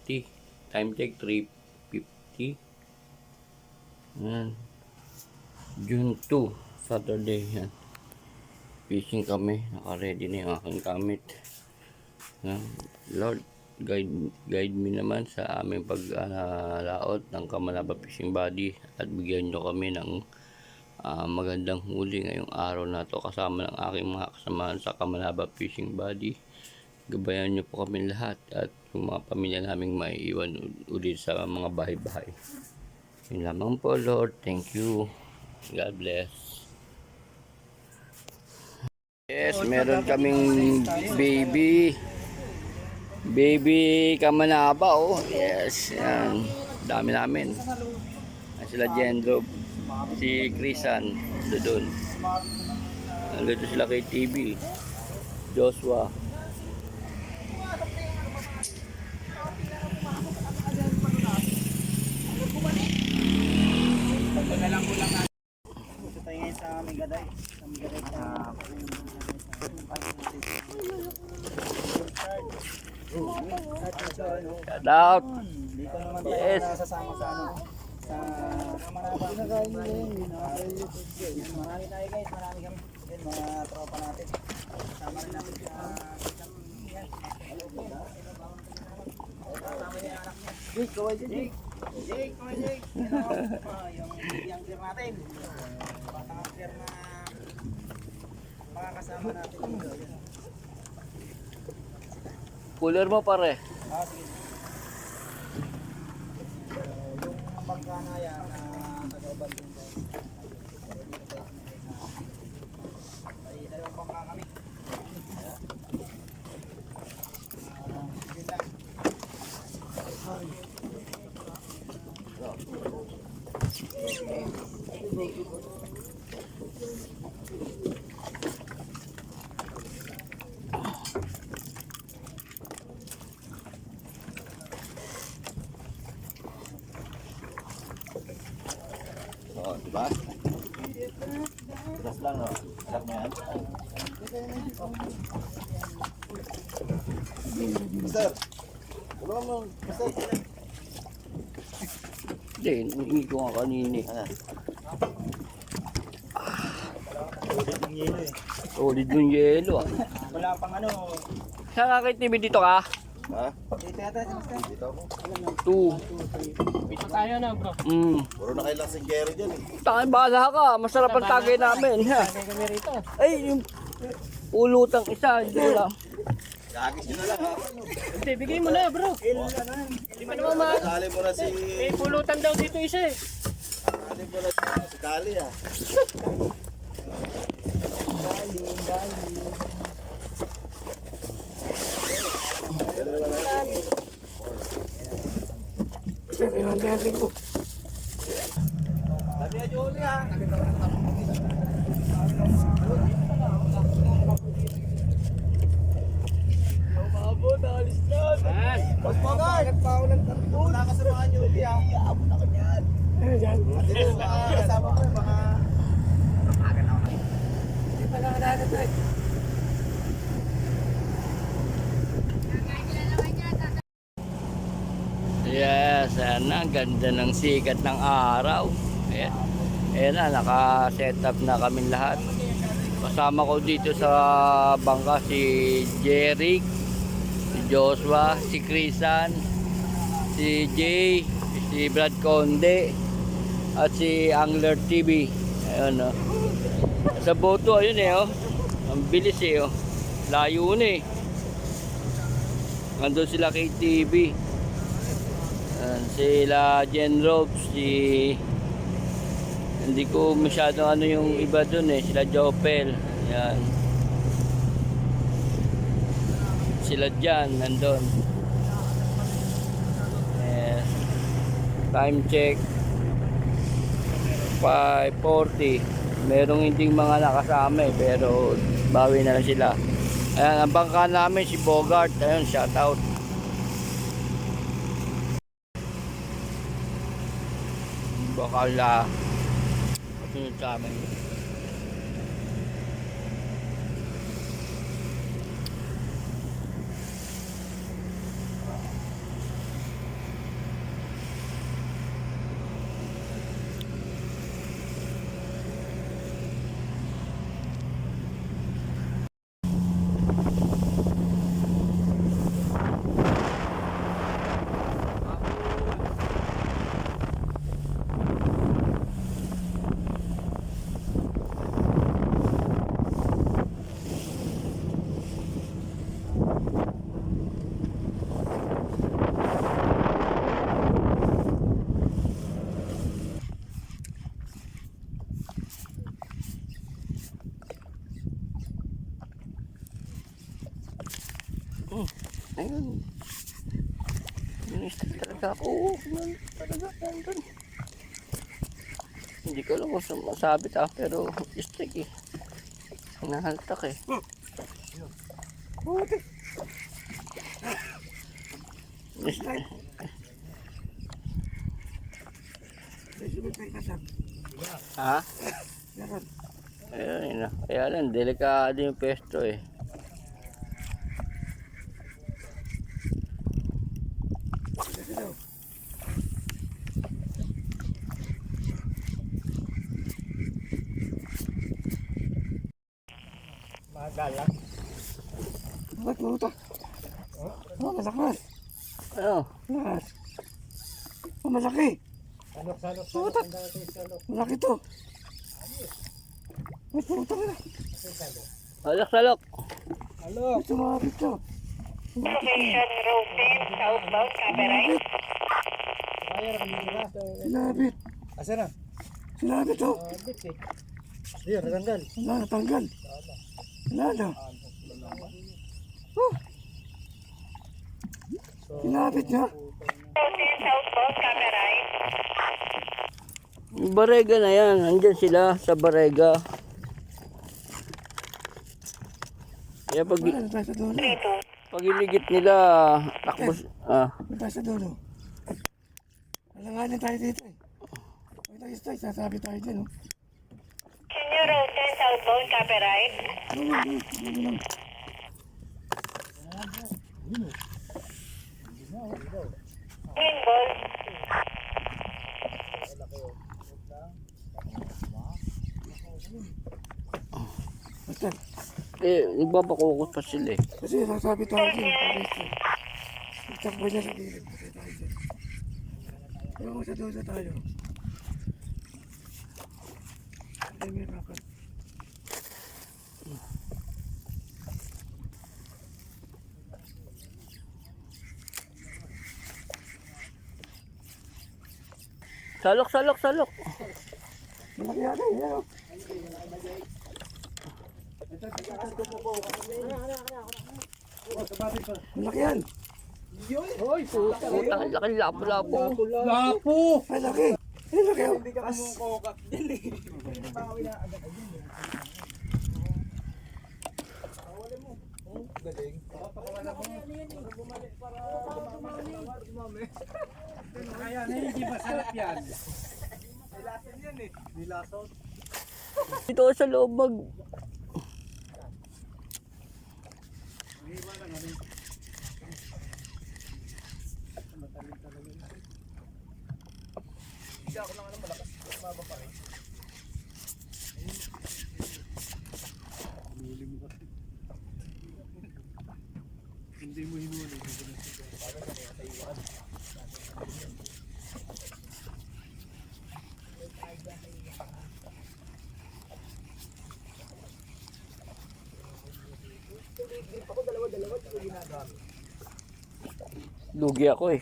3:50. Time check 3:50. Yan. June 2, Saturday. Yan. Fishing kami. Naka-ready na yung aking gamit. Yan. Lord, guide me naman sa aming pag-laot ng Kamalaba Fishing Body at bigyan nyo kami ng magandang huli ngayong araw na to kasama ng aking mga kasamahan sa Kamalaba Fishing Body. Gabayan nyo po kami lahat at yung mga pamilya naming maiiwan ulit sa mga bahay-bahay. Yun lamang po, Lord. Thank you. God bless. Yes, meron kaming baby Kamanaba, oh. Yes, yan. Dami namin. Sila Jendro, si Chrisan, doon. Nandito sila kay TV, Joshua. Gusto tayo ngayon sa Migaday. Sa Migaday Shout out. dito naman tayo nasasama sa ano. Sa Kamanaba. Marami tayo guys. Marami kami. Yan, mga tropa natin. Kasama rin natin sa kasama niya anak niya. Jake, kaway Jake. Jake, kaway Jake. Yung clear natin. Batang clear na makakasama natin dito. Cooler mo, pare. Sige. Yung pagkanaya na taga-uban din tayo. Ay, dalawang bangka kami. Oh, diba? Tigas lang, no? Sarap na yan. Mister! Tulungan mo, mister! Hindi, hindi ko nga kanini. Ulit ng yelo eh. Solid yung yelo, ah. Wala pang ano. Saan ka kay TV dito ka? Ha? Dito yata si Mister. Dito ako. 2. Dito tayo na bro. Puro na kailang singgero dyan eh. Tangin, bahala ka. Masarap ang tagay namin. Ha? Tagay kami rito. Ay, yung pulutang isa. Hindi ko lang. Kagis nyo na lang ha. Hindi, bigay mo na bro. Hindi pa naman ma... Sali mo na si... May pulutan daw dito isa eh. Sali mo na si Kali ha. Sabi na Jolie ha. Umabot, alis na. Mas bagay. Nagpaulan ka rin. Wala ka sa mga Jolie ha. Iabot ako dyan. At ito, kasama ko yung mga... Hindi pa lang nadagat tayo. Yes, ayan na. Ganda ng sikat ng araw. Ayan. Ayan na, naka-set up na kami lahat. Kasama ko dito sa bangka si Jeric, si Joshua, si Chrisan, si Jay, si Brad Conde, at si Angler TV. Ayun, oh. Sa boto, ayun eh, oh. Ang bilis eh, oh. Layo na eh. Nandun sila kay TV. Sila Jen Robes, hindi ko masyado ano yung iba dun eh, sila Jopel, yan. Sila Jan, nandun. Yes. Time check 5:40. Merong hindi mga nakasama eh, pero bawi na lang sila. Ayan, ang bangka namin si Bogart, ayun, shout out. Bakala kasunod sa amin. Nag-strike talaga ako. Oo, talaga, nandun. Hindi ko alam kung masabit pero strike eh. Hinahaltak eh. Puti. Ha? Meron. Ayun na. Kaya lang, delikado yung pesto eh. Magalang. Ba't puta? Oh, malakas. Ano? Malakas. Oh, malaki. Puta. Malaki to. Ba't puta ka na? Salok. Ba't sumabit to? Location Road 10, southbound, copyright. Sinabit. Asa na? Sinabit to. Ayun, natanggal. Wala, natanggal. Wala na. Oh. Sinabit niya. Road 10, southbound, copyright. Yung barega na yan. Nandyan sila sa barega. Kaya Wala na tayo sa dulo. pag iligit nila, takbos. Wala tayo sa dulo. Alanganin tayo dito eh. Huwag tayo stay, sasabi tayo dyan oh. Senior Road 10, southbound, copyright. Dulo lang. Green ball. Basta. Nagpapakukot pa sila eh. Kasi sasabi tayo dyan. Itakbo niya sa gilid. Kasi tayo dyan. Pero kung sa dulo tayo. Hindi may rapat. Salok. Malaki yata yan oh. Malaki yan. Putang laki lapo-lapo. Ay laki. Ay laki oh. Dito ako sa loob Lugi ako eh.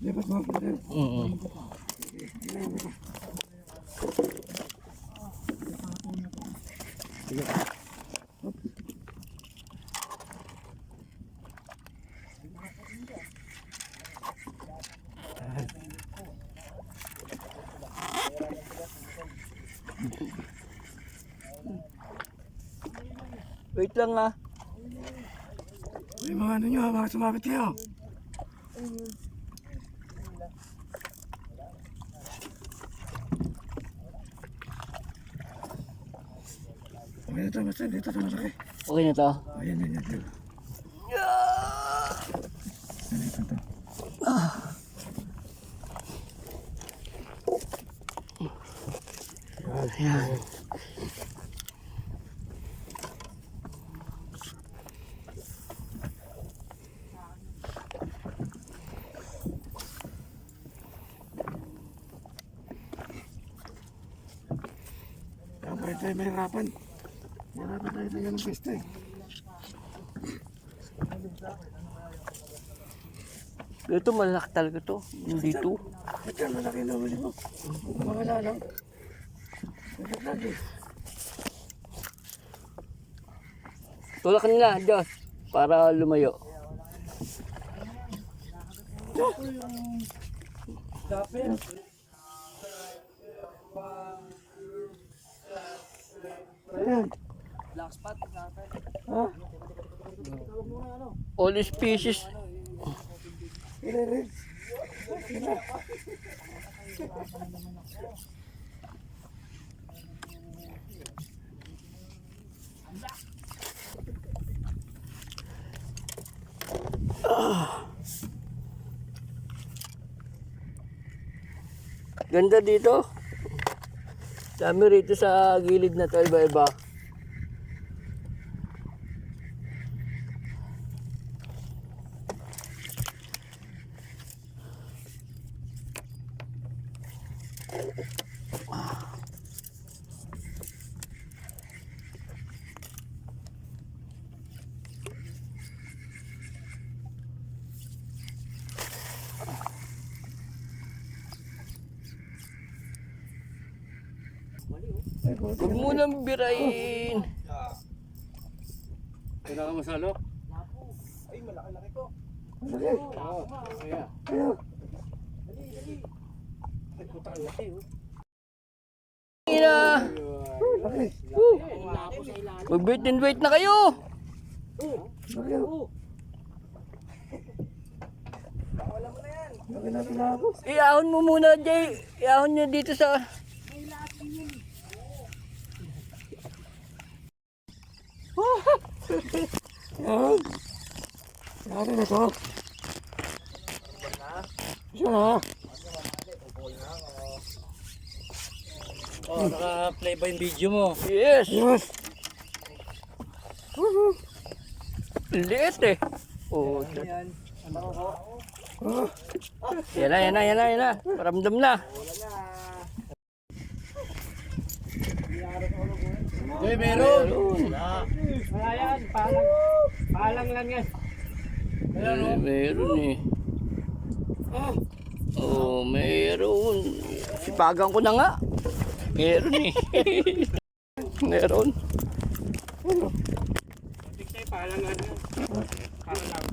Dapat mga pala. Wait lang ah. May mga ano nyo ha, mga sumabit kayo. Okay na ito, basta dito ito malaki. Okay na to. Ayan. Ayan. Kaya tayo mahirapan. Mahirapan tayo ng pista eh. Ito malaki talaga to. Hindi to. Ito, malaki na huli mo. Mawala lang. Tulak nila, Diyos. Para lumayo. Dapin. Ayan. Ha? All species. Ilan. Ganda dito. Dami rito sa gilid na to, iba-iba. Huwag mo nang birain. Kailangan ka masalo? Ay, malaki-laki ko. Oo. Kaya. Ayun. Ina. Laki. Mag-wait and wait na kayo. Laki. Laki na pinapos. Iahon mo muna, Jay. Iahon nyo dito sa... Yan. Laki na to. Siya na. Oh, naka-play ba yung video mo? Yes. Yes. Liit eh. Oh, yan na. Paramdam na. Hey, meron! Wala yan, palang lang yan. Meron eh. Oh, meron. Sipagan ko na nga. Meron eh. Meron. Tignan, palang lang yan. Palang.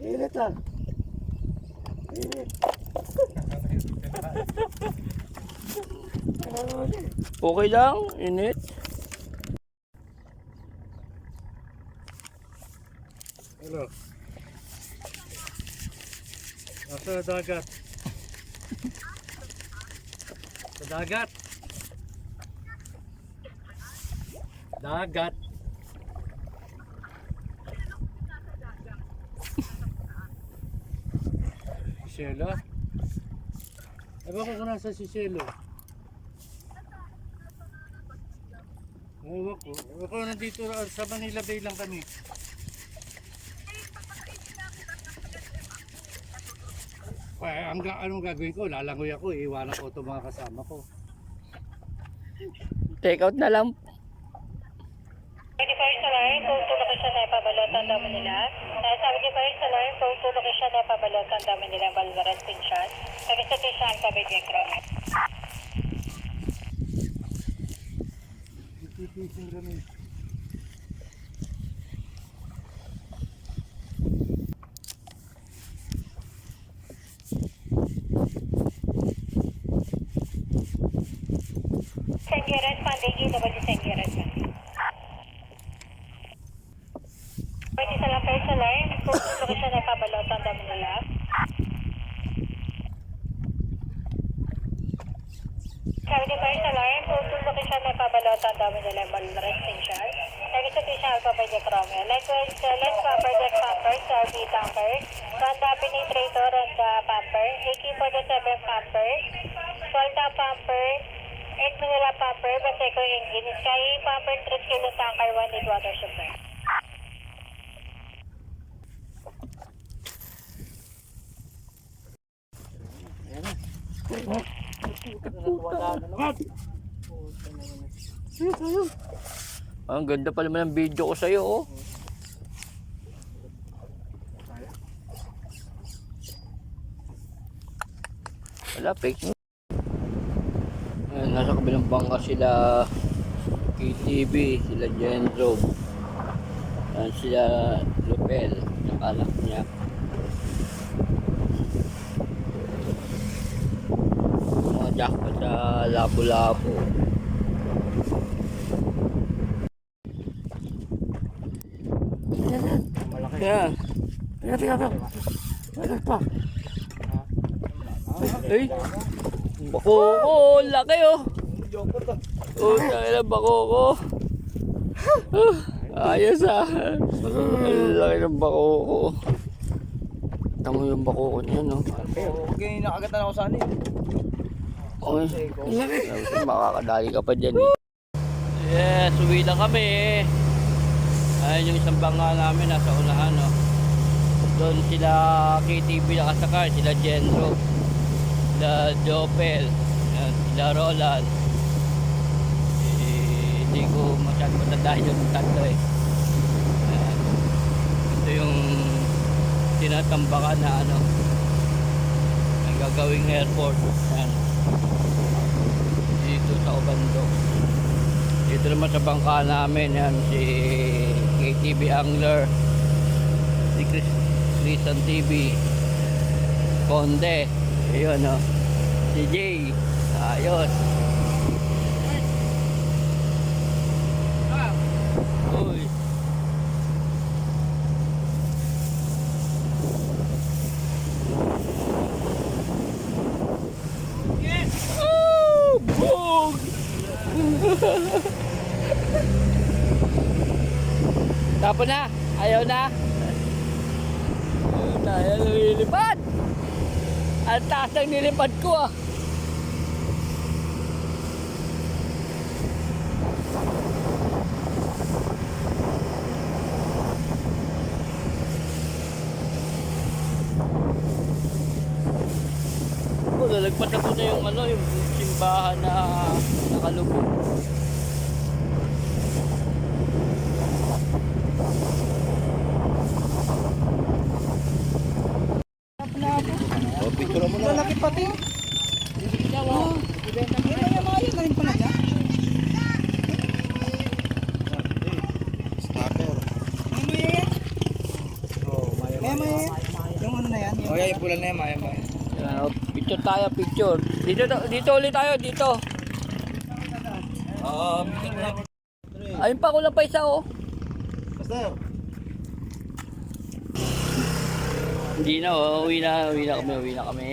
Init lang. Init. Okay lang, init. Hello. Nasa dagat. Sa dagat. Dagat. Siselo? Ewan ko kung nasa Siselo. Ewan ko. Ewan ko nandito sa Manila Bay lang kami. Anong gagawin ko? Lalangoy ako, iiwanan ko itong mga kasama ko. Take out na lang. 21st alarm, phone to location na ipabalotan daw nila. Sa 21st alarm, phone to location na ipabalotan daw nila ang Balvaran Station. Sa visitation ang Tabig Negro. Titising kami. Sengeras, Pandegi, double Sengeras. Pwede sa lang first alarm, phone to location na ipabalotan daw nila. Sa 21st alarm, phone to location Station na pabalota ang dami nila Balvaras Station. Next Station Alpha by Jack Romeo. Likewise, lens pumper, deck pumper, RV tanker, Honda penetrator and pumper, AK-47 pumper, Volta pumper, 8 Manila pumper, Baseco engine, Sky pumper, 3 kilo tanker, 1 need water supply. Ang ganda pa naman ng video ko sa'yo, oh. Wala, fake news. Ayan, nasa kabilang bangka sila KTV, sila Genzo. Ayan sila Lupel, yung anak niya. Mga jackpot sa Lapu-Lapu. Kaya, ay, bako, laki oh. Oh, tayo na bako ko. Ayos ah. Ang laki ng bako ko. Tamo yung bako ko niya, no? Okay, nakagatan ako sa ano eh. Okay. Makakadali ka pa dyan eh. Yes, uwi na kami eh. Ayun yung isang bangka namin nasa unahan, no? Doon sila KTV nakasakay, sila Genro, sila Jopel, yan, sila Roland. Hindi ko masyadong matandaan yung tatlo eh. Yan. Ito yung tinatambakan na ano, ang gagawing airport. Yan. Dito sa Obando. Dito naman sa bangka namin, yan, si KTV Angler, si Christian TV, Conde, ayun o, si Jay, ayos. Uy. Oh, bog! Tapos na, ayaw na. Ayaw na, ayaw na nilipad. Ang taas ng nilipad ko ah. Oh, lalagpas na po na yung ano, yung simbahan na nakalubog. Oh, picture mo na. Lalaki pati. Oh. Mga yun na rin pala dyan. Starter. Maya. Yung ano na yan. Oh, yung pula na yan, maya. Yan, oh, picture tayo, picture. Dito ulit tayo, dito. Ayun pa, kulang pa isa oh. Basta. Hindi na, oh, uwi na kami.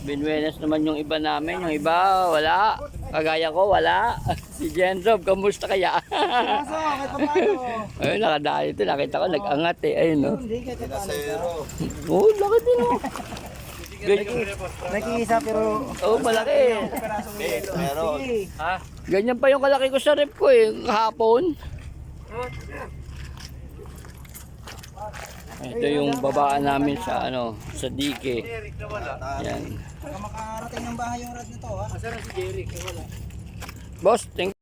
Binuenas naman yung iba namin, yung iba wala. Kagaya ko, wala. Si Jensob, kamusta kaya? Kaso, kahit pa paano. Ayun, nakadaan ito, nakita ko, nag-angat eh. Ayun, oh. Hindi, kahit pa paano. Oh, laki din oh. Nakikisa pero... Oh, malaki eh. Meron. Ganyan pa yung kalaki ko sa rep ko eh, kahapon. Ito yung babaan namin sa ano, sa dike. Yan. Baka makarating ng bahay yung rad nito ha. Boss, thank